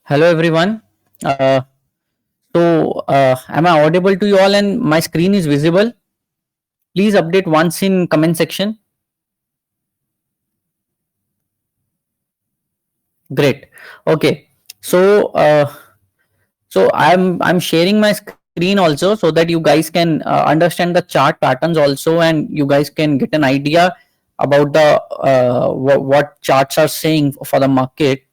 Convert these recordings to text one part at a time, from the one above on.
Hello everyone. Am I audible to you all and my screen is visible? Please update once in comment section. Great. Okay. So I'm sharing my screen also so that you guys can understand the chart patterns also, and you guys can get an idea about the what charts are saying for the market.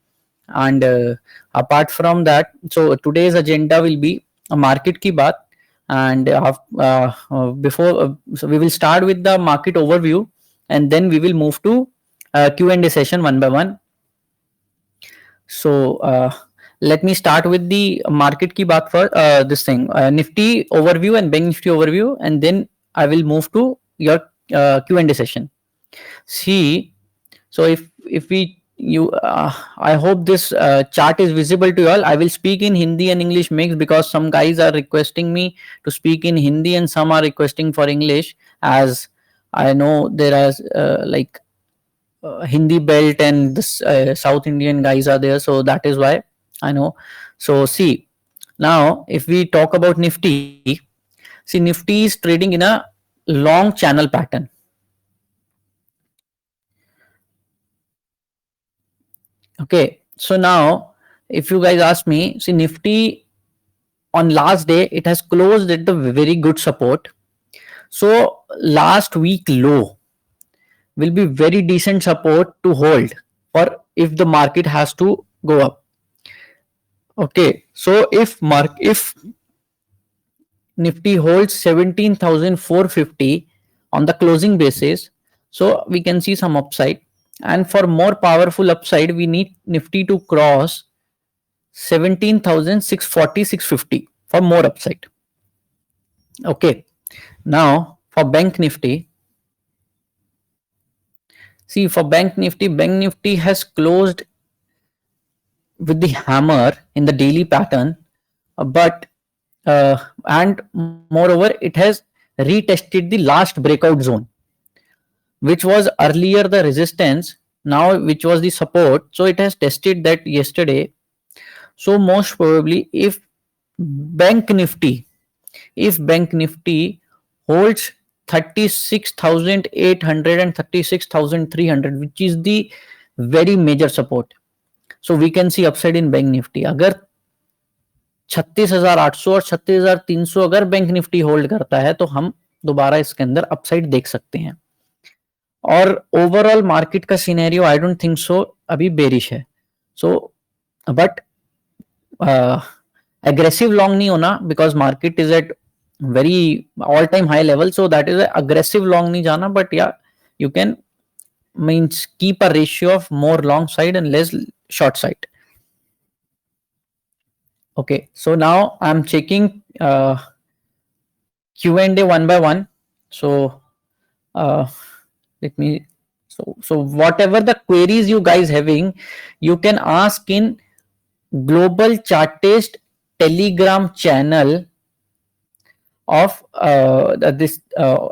And apart from that, so today's agenda will be a market ki baat. And before so we will start with the market overview, and then we will move to Q&A session one by one. So let me start with the market ki baat for this thing, Nifty overview and Bank Nifty overview, and then I will move to your Q&A session. See, so if we you I hope this chart is visible to you all. I will speak in Hindi and English mix because some guys are requesting me to speak in Hindi and some are requesting for English, as I know there are Hindi belt and this South Indian guys are there, so that is why I know. So see, now if we talk about Nifty, see, Nifty is trading in a long channel pattern. Okay, so now if you guys ask me, see, Nifty on last day it has closed at the very good support. So last week low will be very decent support to hold for if the market has to go up. Okay, so if Nifty holds 17,450 on the closing basis, so we can see some upside. And for more powerful upside, we need Nifty to cross 17,640, 650 for more upside. Okay, now for Bank Nifty, see, for Bank Nifty has closed with the hammer in the daily pattern, but and moreover, it has retested the last breakout zone, which was earlier the resistance, now which was the support. So it has tested that yesterday. So most probably, Bank Nifty, if Bank Nifty holds 36,800 and 36,300, which is the very major support, so we can see upside in Bank Nifty. अगर 36,800 और 36,300 अगर bank Nifty hold करता है तो हम दोबारा इसके अंदर अपसाइड देख सकते हैं. और ओवरऑल मार्केट का scenario I don't think so अभी बेरिश है. So but aggressive long nahi hona because market is at very all time high level, so that is a aggressive long nahi jana, but yeah, you can means keep a ratio of more long side and less short side. Okay, so now I'm checking Q&A one by one. So let me so whatever the queries you guys having, you can ask in Global Chartist Telegram channel of this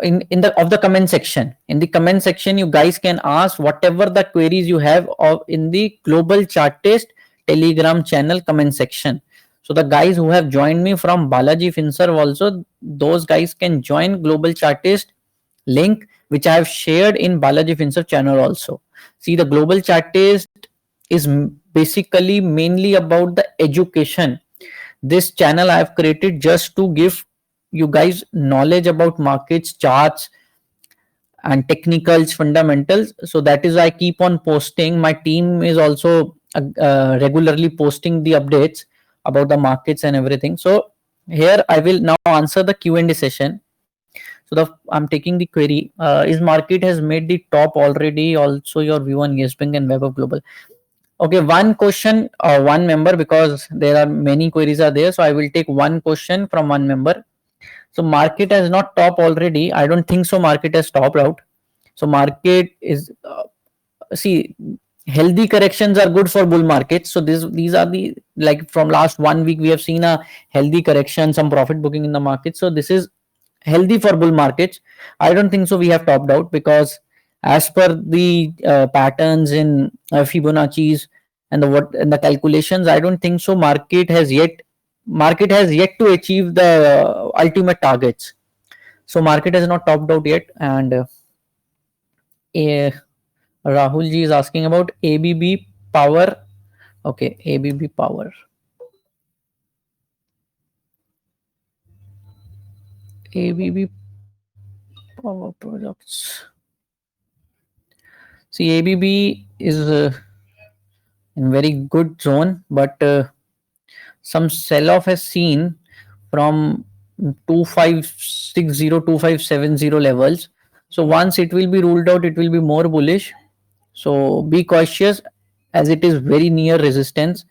in the of the comment section. In the comment section, you guys can ask whatever the queries you have of in the Global Chartist Telegram channel comment section. So the guys who have joined me from Balaji Finserv also, those guys can join Global Chartist link which I have shared in Balaji Finserv channel also. See, the Global Chartist is basically mainly about the education. This channel I have created just to give you guys knowledge about markets, charts, and technicals, fundamentals. So that is why I keep on posting. My team is also regularly posting the updates about the markets and everything. So here I will now answer the Q&A session. So I'm taking the query. Is market has made the top already? Also your view on Yes Bank and Web of Global. Okay, one question, one member, because there are many queries are there. So I will take one question from one member. So market has not top already. I don't think so. Market has topped out. So market is see, healthy corrections are good for bull markets. So these are the, like, from last 1 week we have seen a healthy correction, some profit booking in the market. So this is healthy for bull markets. I don't think so we have topped out, because as per the patterns in Fibonacci's, And the calculations, I don't think so market has yet to achieve the ultimate targets. So market has not topped out yet. And eh, Rahul ji is asking about ABB Power. Okay, ABB Power. ABB Power Products. See, ABB is in very good zone, but some sell off has seen from 2560 2570 levels. So once it will be ruled out, it will be more bullish. So be cautious, as it is very near resistance.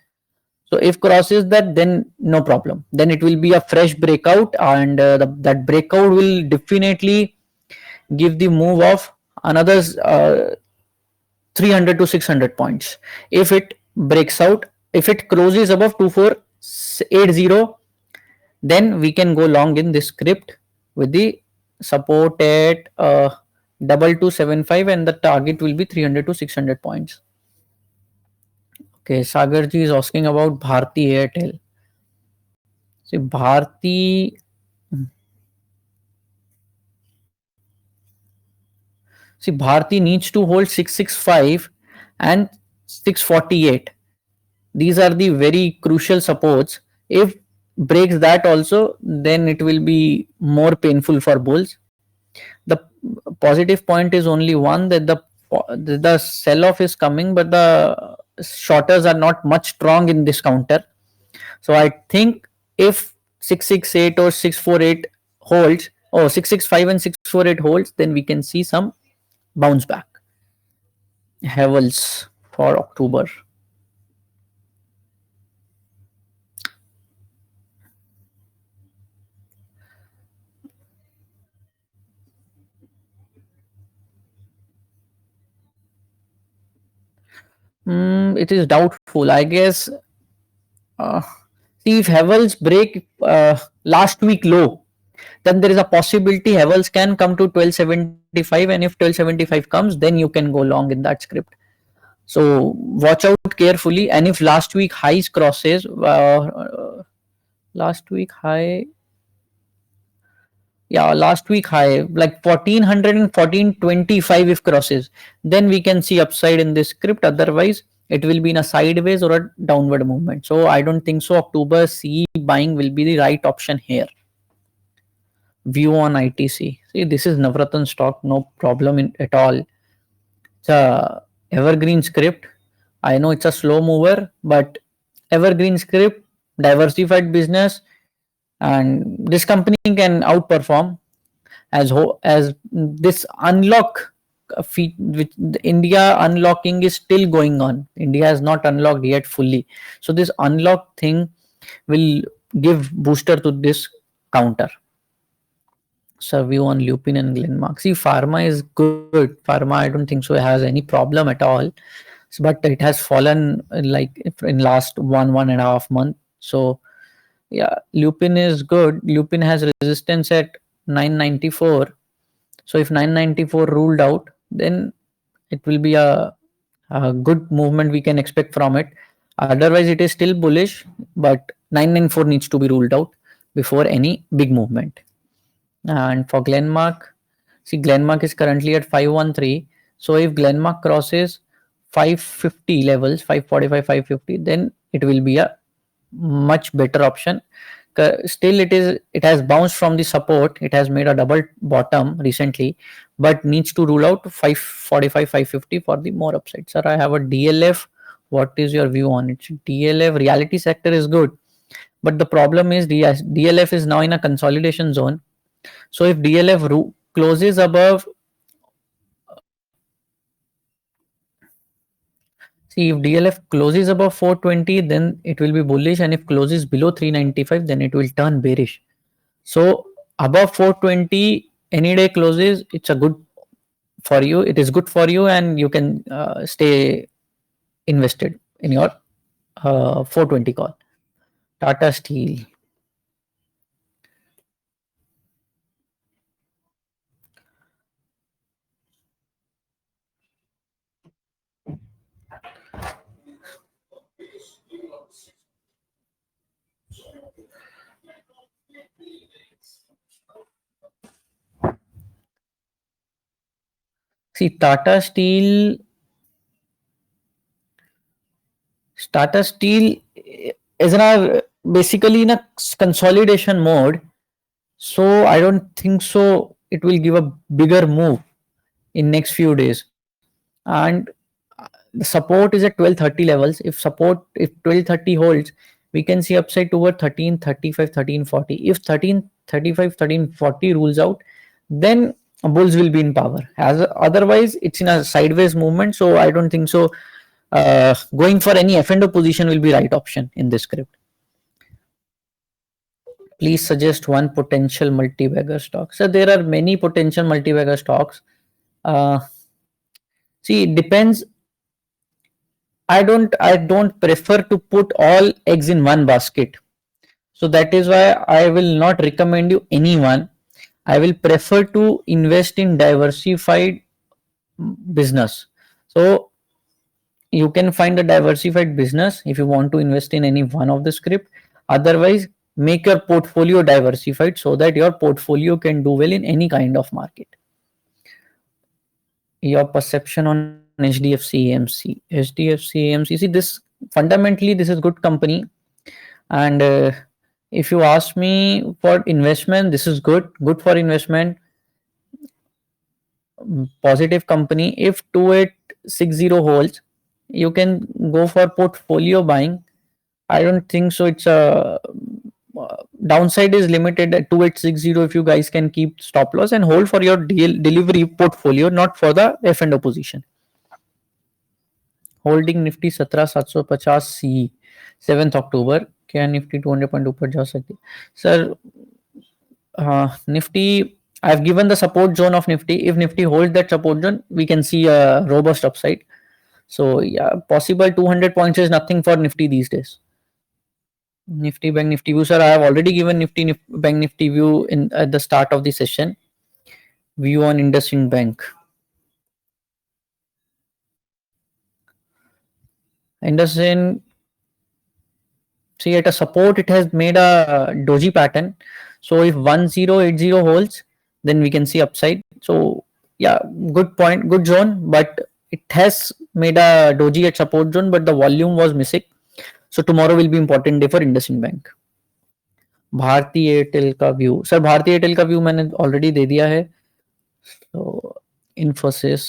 So if crosses that, then no problem. Then it will be a fresh breakout, and that breakout will definitely give the move of another 300 to 600 points. If it breaks out, if it closes above 2480, then we can go long in this script with the support at 2275, and the target will be 300 to 600 points. Okay, Sagarji is asking about Bharti Airtel. See, Bharti needs to hold 665 and 648. These are the very crucial supports. If breaks that also, then it will be more painful for bulls. The positive point is only one, that the sell off is coming, but the shorters are not much strong in this counter. So I think if 668 or 648 holds, or 665 and 648 holds, then we can see some bounce back. Havels for October. It is doubtful. I guess. Uh, See, if Havels break last week low, then there is a possibility Havels can come to 1275, and if 1275 comes, then you can go long in that script. So watch out carefully. And if last week highs crosses, last week high, yeah, last week high like 1400 and 1425 if crosses, then we can see upside in this script. Otherwise, it will be in a sideways or a downward movement. So I don't think so October C buying will be the right option here. View on ITC. See, this is Navratan stock, no problem at all. It's a evergreen script. I know it's a slow mover, but evergreen script, diversified business, and this company can outperform as this unlock which the India unlocking is still going on. India has not unlocked yet fully. So this unlock thing will give booster to this counter. So view on Lupin and Glenmark. See, pharma is good. Pharma, I don't think so has any problem at all. But it has fallen like in last 1.5 month. So yeah, Lupin is good. Lupin has resistance at 994. So if 994 ruled out, then it will be a good movement we can expect from it. Otherwise, it is still bullish, but 994 needs to be ruled out before any big movement. And for Glenmark, see, Glenmark is currently at 513. So if Glenmark crosses 550 levels, 545, 550, then it will be a much better option. Still, it has bounced from the support. It has made a double bottom recently, but needs to rule out 545, 550 for the more upside. Sir, I have a DLF. What is your view on it? DLF reality sector is good, but the problem is DLF is now in a consolidation zone. So if DLF closes above, see, if DLF closes above 420, then it will be bullish, and if closes below 395, then it will turn bearish. So above 420, any day closes, it's a good for you. It is good for you, and you can stay invested in your 420 call. Tata Steel. See, Tata Steel is in a basically in a consolidation mode. So I don't think so. It will give a bigger move in next few days. And the support is at 1230 levels. If 1230 holds, we can see upside toward 1335, 1340. If 1335, 1340 rules out, then bulls will be in power. As otherwise, it's in a sideways movement. So I don't think so. Going for any F and O position will be right option in this script. Please suggest one potential multi-bagger stock. So there are many potential multi-bagger stocks. Uh, See, it depends. I don't prefer to put all eggs in one basket. So that is why I will not recommend you anyone. I will prefer to invest in diversified business. So you can find a diversified business if you want to invest in any one of the script. Otherwise, make your portfolio diversified so that your portfolio can do well in any kind of market. Your perception on HDFC AMC. HDFC AMC. See, this fundamentally this is good company, and if you ask me for investment, this is good for investment. Positive company. If 2860 holds, you can go for portfolio buying. I don't think so. It's a downside is limited at 2860 if you guys can keep stop loss and hold for your delivery portfolio, not for the F and O position. Holding Nifty 17,750 सी 7 अक्टूबर, क्या Nifty 200 point ऊपर जा सकती है sir? Nifty, I have given the support zone of Nifty. If Nifty holds that support zone, we can see a robust upside. So yeah, possible 200 points is nothing for Nifty these days. Nifty Bank Nifty view, sir. I have already given Bank Nifty view in at the start of the session. View on IndusInd Bank. IndusInd, see at a support, it has made a doji pattern. So if 1080 holds, then we can see upside. So yeah, good point, good zone, but it has made a doji at support zone, but the volume was missing. So tomorrow will be important day for IndusInd Bank. Bharti Airtel का view, sir Bharti Airtel का view मैंने already दे दिया है. तो Infosys,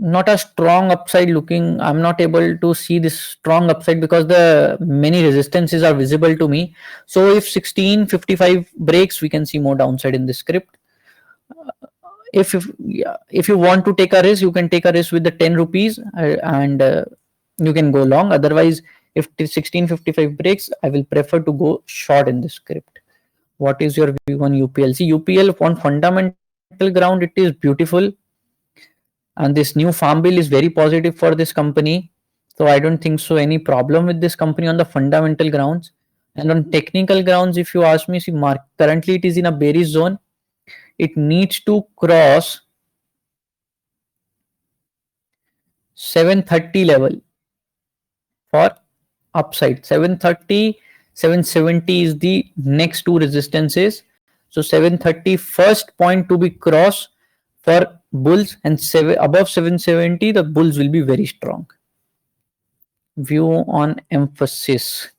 not a strong upside looking. I'm not able to see this strong upside because the many resistances are visible to me. So if 1655 breaks, we can see more downside in this script. If you want to take a risk, you can take a risk with the 10 rupees and you can go long. Otherwise, if 1655 breaks, I will prefer to go short in this script. What is your view on UPL? See, UPL on fundamental ground, it is beautiful, and this new farm bill is very positive for this company. So I don't think so any problem with this company on the fundamental grounds. And on technical grounds, if you ask me, see, currently it is in a bearish zone. It needs to cross 730 level for upside. 730, 770 is the next two resistances. So 730 first point to be crossed for bulls, and above 770 the bulls will be very strong. View on emphasis.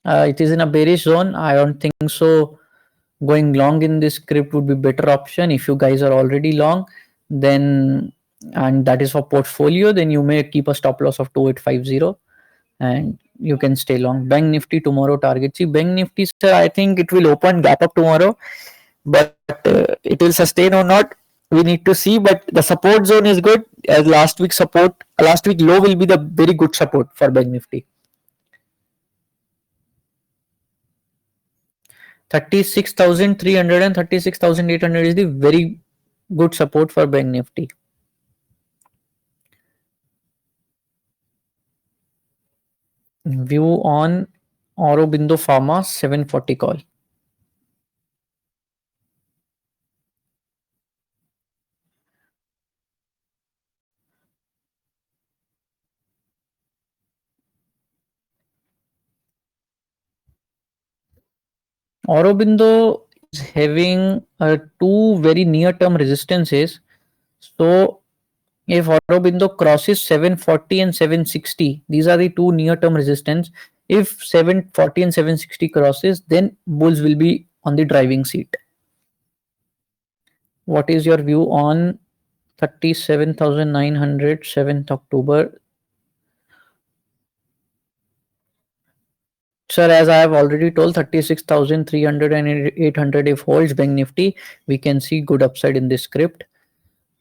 It is in a bearish zone. I don't think so. Going long in this script would be better option. If you guys are already long, then and that is for portfolio, then you may keep a stop loss of 2850 and you can stay long. Bank Nifty tomorrow target. See, Bank Nifty, sir, I think it will open gap up tomorrow, but it will sustain or not, we need to see. But the support zone is good. As last week low will be the very good support for Bank Nifty. 36,300 and 36,800 is the very good support for Bank Nifty. View on Aurobindo Pharma 740 call. Aurobindo is having two very near term resistances. So if Aurobindo crosses 740 and 760, these are the two near term resistance. If 740 and 760 crosses, then bulls will be on the driving seat. What is your view on 37,900 7th October? Sir, as I have already told, 36,300 and 800 if holds Bank Nifty, we can see good upside in this script.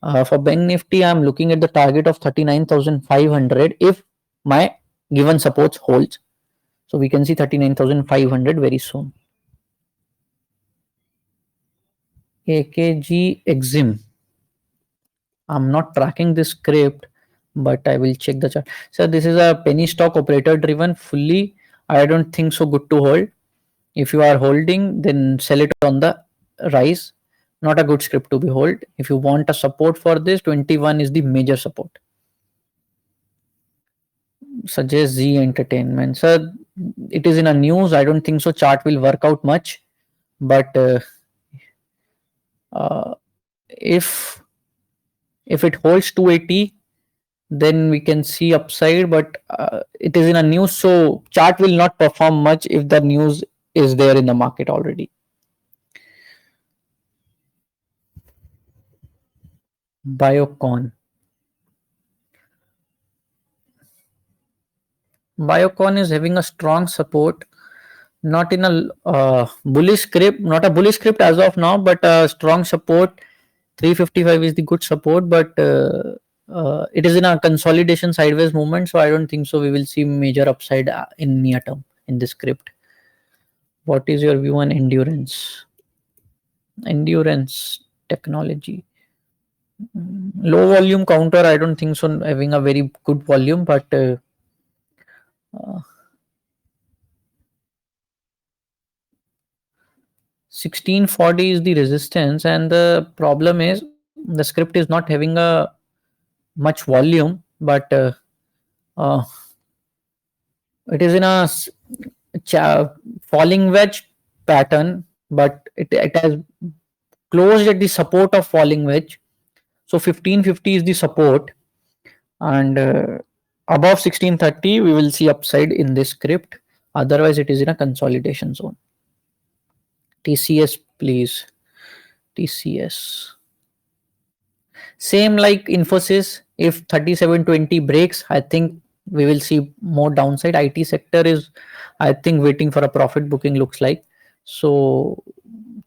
For Bank Nifty, I'm looking at the target of 39,500 if my given supports holds. So we can see 39,500 very soon. AKG Exim. I'm not tracking this script, but I will check the chart. So this is a penny stock operator driven fully. I don't think so good to hold. If you are holding, then sell it on the rise. Not a good script to be hold. If you want a support for this, 21 is the major support. Suggest Z Entertainment. Sir, it is in a news. I don't think so. Chart will work out much, but uh, if if it holds 280, then we can see upside. But it is in a news, so chart will not perform much if the news is there in the market already. Biocon. Biocon is having a strong support, not in a bullish script, not a bullish script as of now, but a strong support. 355 is the good support, but it is in a consolidation sideways movement, so I don't think so. We will see major upside in near term in this script. What is your view on endurance? Endurance technology. Low volume counter, I don't think so having a very good volume, but 1640 is the resistance, and the problem is the script is not having a much volume, but uh, it is in a falling wedge pattern, but it has closed at the support of falling wedge. So 1550 is the support, and above 1630 we will see upside in this script. Otherwise, it is in a consolidation zone. TCS, please. TCS. Same like Infosys. If 3720 breaks, I think we will see more downside. IT sector is, I think, waiting for a profit booking, looks like. So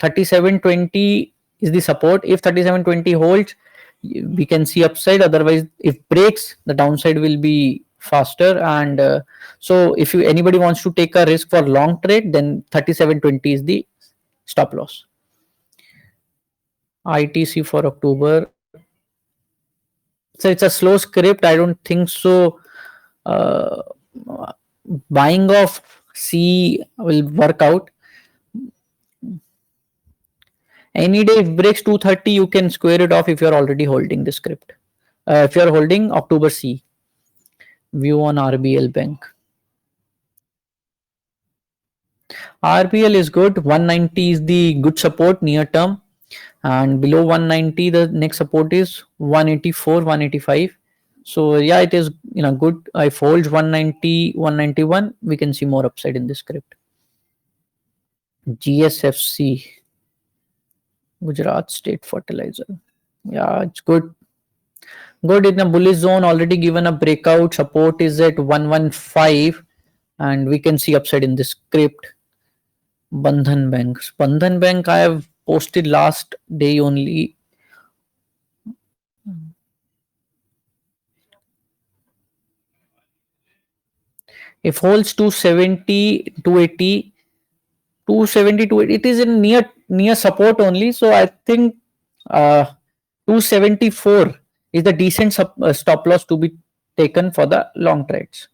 3720 is the support. If 3720 holds, we can see upside. Otherwise, if breaks, the downside will be faster. And so if you anybody wants to take a risk for long trade, then 3720 is the stop loss. ITC for October. So it's a slow script. I don't think so. Uh, Buying of C will work out. Any day if breaks 230, you can square it off if you're already holding the script. If you're holding October C. View on RBL Bank. RBL is good. 190 is the good support near term, and below 190 the next support is 184, 185. So yeah, it is good. I fold 190, 191. We can see more upside in this script. GSFC, Gujarat State Fertilizer. Yeah, it's good. Good in the bullish zone. Already given a breakout. Support is at 115, and we can see upside in this script. Bandhan Bank. Bandhan Bank I have posted last day only. If holds 270, 280, 270, 280, it is in near support only. So I think 274 is the decent stop loss to be taken for the long trades.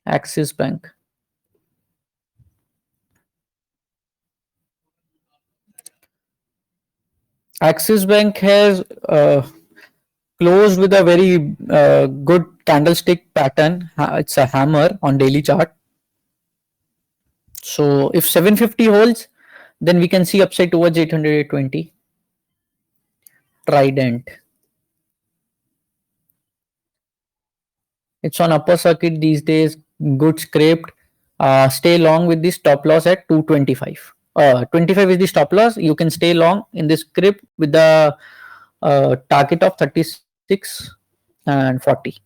Axis Bank. Axis Bank has closed with a very good candlestick pattern. It's a hammer on daily chart. So if 750 holds, Then we can see upside towards 800, 820. Trident. It's on upper circuit these days. Good scraped. Stay long with the stop loss at 225. 25 is the stop loss. You can stay long in this script with the target of 36 and 40.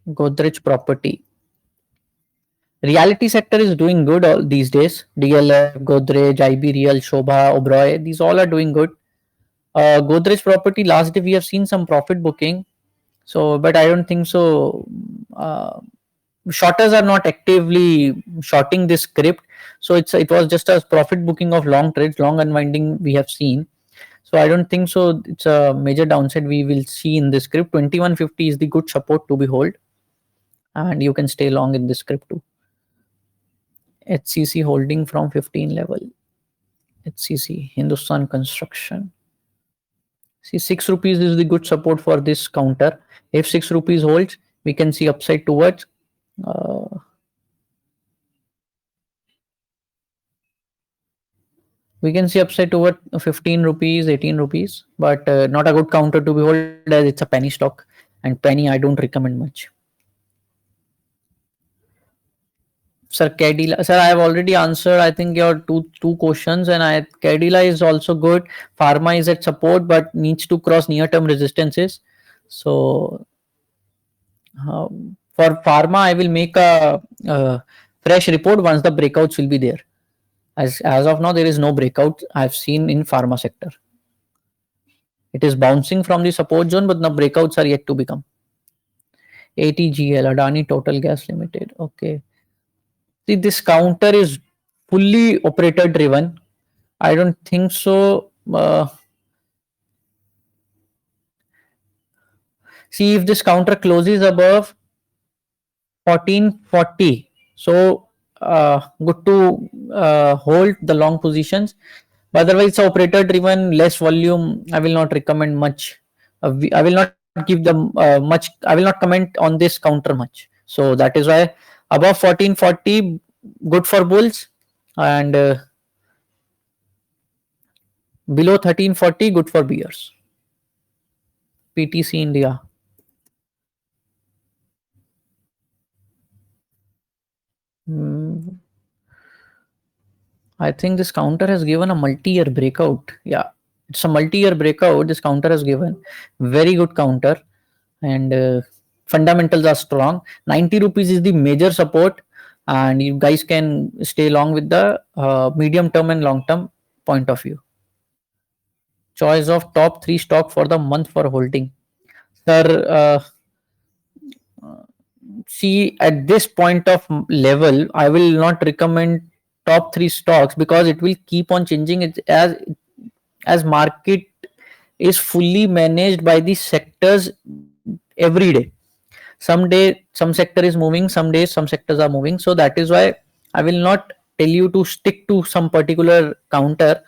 Godrej property. Realty sector is doing good all these days. DLF, Godrej, IB Real, Shobha, Oberoi, these all are doing good. Godrej property, last day we have seen some profit booking. So, but I don't think so. Shorters are not actively shorting this script. So it was just a profit booking of long trades, long unwinding we have seen. So I don't think so. It's a major downside we will see in this script. 2150 is the good support to behold, and you can stay long in this script too. HCC holding from 15 level. HCC Hindustan Construction. See, 6 rupees is the good support for this counter. If 6 rupees holds, we can see upside towards we can see upside toward 15 rupees, 18 rupees, but not a good counter to behold as it's a penny stock, and penny I don't recommend much. Sir, Cadila, sir, I have already answered I think your two questions, and Cadila is also good. Pharma is at support but needs to cross near term resistances. So for Pharma, I will make a fresh report once the breakouts will be there. As of now, there is no breakout I've seen in Pharma sector. It is bouncing from the support zone, but the breakouts are yet to become. ATGL, Adani Total Gas Limited. Okay. See, this counter is fully operator driven. I don't think so. See, if this counter closes above 1440, so good to hold the long positions. But otherwise, it's operator driven, less volume. I will not recommend much. I will not give them much. I will not comment on this counter much. So that is why above 1440, good for bulls, and below 1340, good for bears. PTC India. I think this counter has given a multi-year breakout. Yeah, it's a multi-year breakout. This counter has given very good counter, and fundamentals are strong. 90 rupees is the major support, and you guys can stay along with the medium term and long term point of view. Choice of top 3 stock for the month for holding. Sir, see, at this point of level, I will not recommend top 3 stocks because it will keep on changing. It as market is fully managed by the sectors every day. Some day some sector is moving, some days some sectors are moving. So that is why I will not tell you to stick to some particular counter.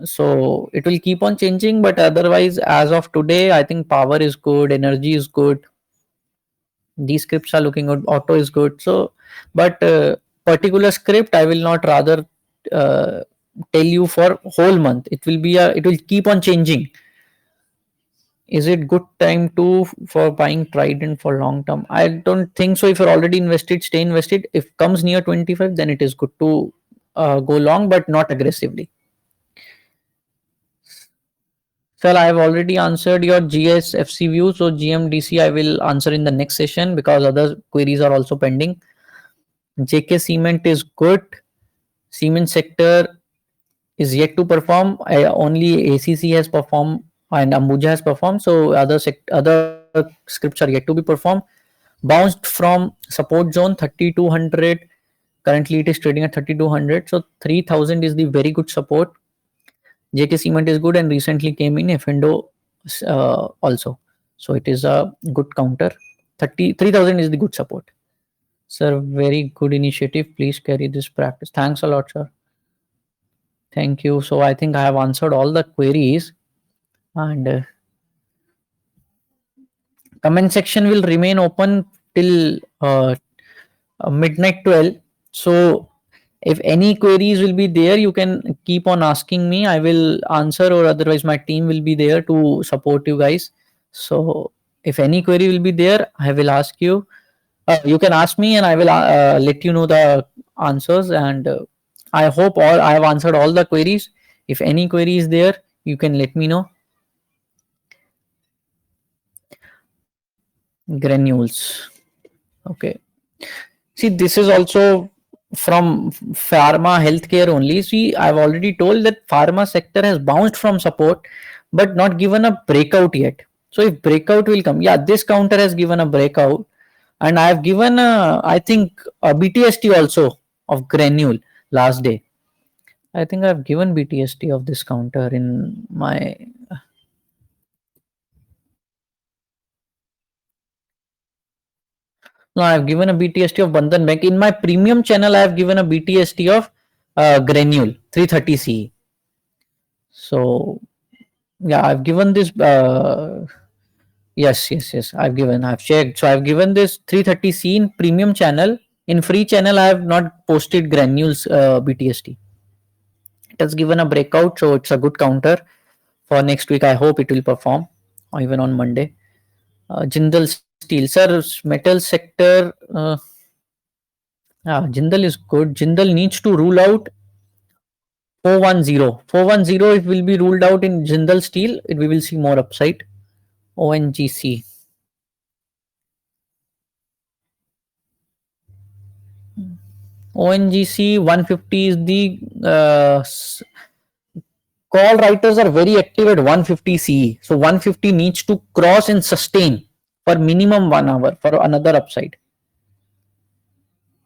So it will keep on changing, but otherwise, as of today, I think power is good, energy is good, these scripts are looking good, auto is good. So but particular script I will not rather uh, tell you for whole month. It will keep on changing. Is it good time to for buying Trident for long term? I don't think so. If you're already invested, stay invested. If comes near 25, then it is good to go long, but not aggressively. Sir, I have already answered your GSFC view. So GMDC I will answer in the next session because other queries are also pending. JK Cement is good. Cement sector is yet to perform. Only ACC has performed and Ambuja has performed. So other scripts are yet to be performed. Bounced from support zone 3200. Currently it is trading at 3200. So 3000 is the very good support. JK Cement is good and recently came in F&O also. So it is a good counter. 33,000 is the good support. Sir, very good initiative. Please carry this practice. Thanks a lot, sir. Thank you. So I think I have answered all the queries, and comment section will remain open till midnight 12. So If any queries will be there, you can keep on asking me. I will answer, or otherwise my team will be there to support you guys. So if any query will be there, I will ask you. You can ask me, and I will let you know the answers. And I hope all I have answered all the queries. If any query is there, you can let me know. Granules. Okay. See, this is also from pharma healthcare only. See, I've already told that pharma sector has bounced from support, but not given a breakout yet. So if breakout will come, yeah, this counter has given a breakout, and I have given I think a BTST also of granule last day. I think I've given BTST of this counter in my. No, I've given a BTST of Bandhan Bank. In my premium channel, I have given a BTST of Granule 330C. So, yeah, I've given this. Yes, yes, yes. I've checked. So, I've given this 330C in premium channel. In free channel, I have not posted Granules BTST. It has given a breakout. So, it's a good counter for next week. I hope it will perform, or even on Monday. Jindal Steel, sir, metal sector. Jindal is good. Jindal needs to rule out 410. 410, it will be ruled out in Jindal Steel. We will see more upside. ONGC. ONGC 150 is the call writers are very active at 150 CE. So 150 needs to cross and sustain for minimum 1 hour for another upside.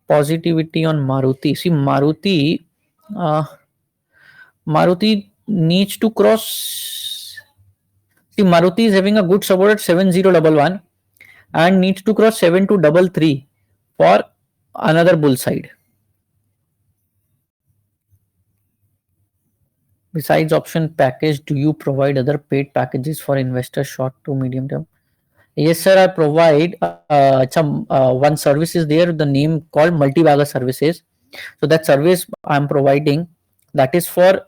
Positivity on Maruti. See, Maruti needs to cross. See, Maruti is having a good support at 7011 and needs to cross 7233 for another bull side. Besides option package, do you provide other paid packages for investors short to medium term? Yes, sir. I provide one service is there. The name called multi-bagger services. So that service I'm providing, that is for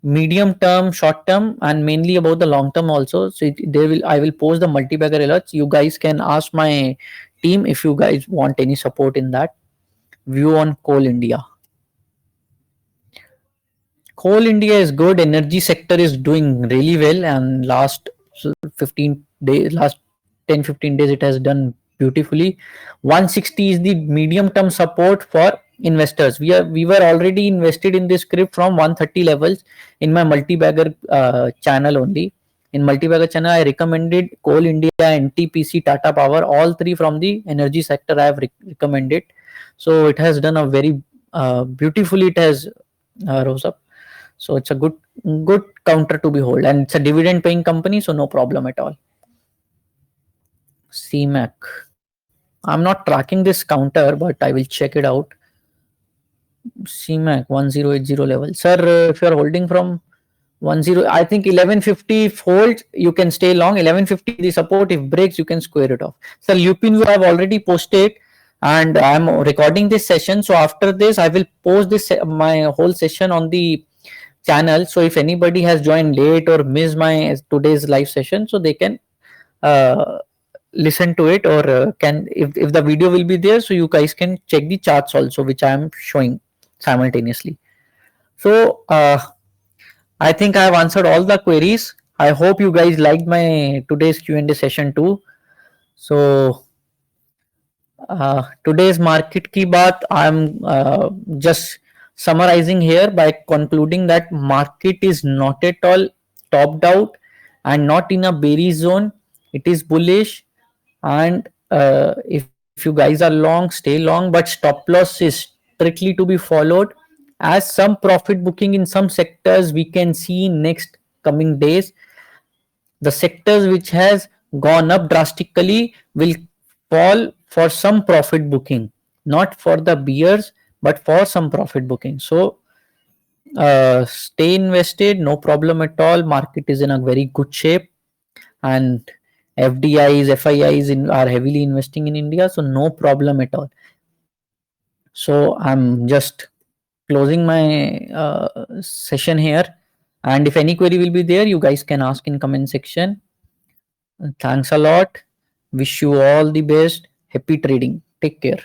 medium term, short term, and mainly about the long term also. So I will post the multi-bagger alerts. You guys can ask my team if you guys want any support in that. View on Coal India. Coal India is good. Energy sector is doing really well, and last 15 days, last 10-15 days, it has done beautifully. 160 is the medium term support for investors. We were already invested in this script from 130 levels in my multi-bagger channel only. In multi-bagger channel, I recommended Coal India, NTPC, Tata Power, all three from the energy sector. I have recommended. So it has done a very beautifully. It has rose up. So it's a good counter to behold, and it's a dividend paying company, so no problem at all. CMAC. I'm not tracking this counter, but I will check it out. CMAC 1080 level. Sir, if you are holding from 10, I think 1150 hold, you can stay long. 1150 the support. If breaks, you can square it off. Sir, Lupin I have already posted, and I'm recording this session. So after this, I will post this my whole session on the channel. So if anybody has joined late or missed my today's live session, so they can uh, listen to it, or can if the video will be there, so you guys can check the charts also, which I am showing simultaneously. So I think I have answered all the queries. I hope you guys liked my today's Q&A session too. So today's market ki baat, I'm just summarizing here by concluding that market is not at all topped out and not in a bearish zone. It is bullish, and if you guys are long, stay long, but stop loss is strictly to be followed, as some profit booking in some sectors we can see in next coming days. The sectors which has gone up drastically will fall for some profit booking, not for the bears, but for some profit booking. So stay invested, no problem at all. Market is in a very good shape, and FDIs, FIIs are heavily investing in India, so no problem at all. So I'm just closing my session here, and if any query will be there, you guys can ask in comment section. Thanks a lot. Wish you all the best. Happy trading. Take care.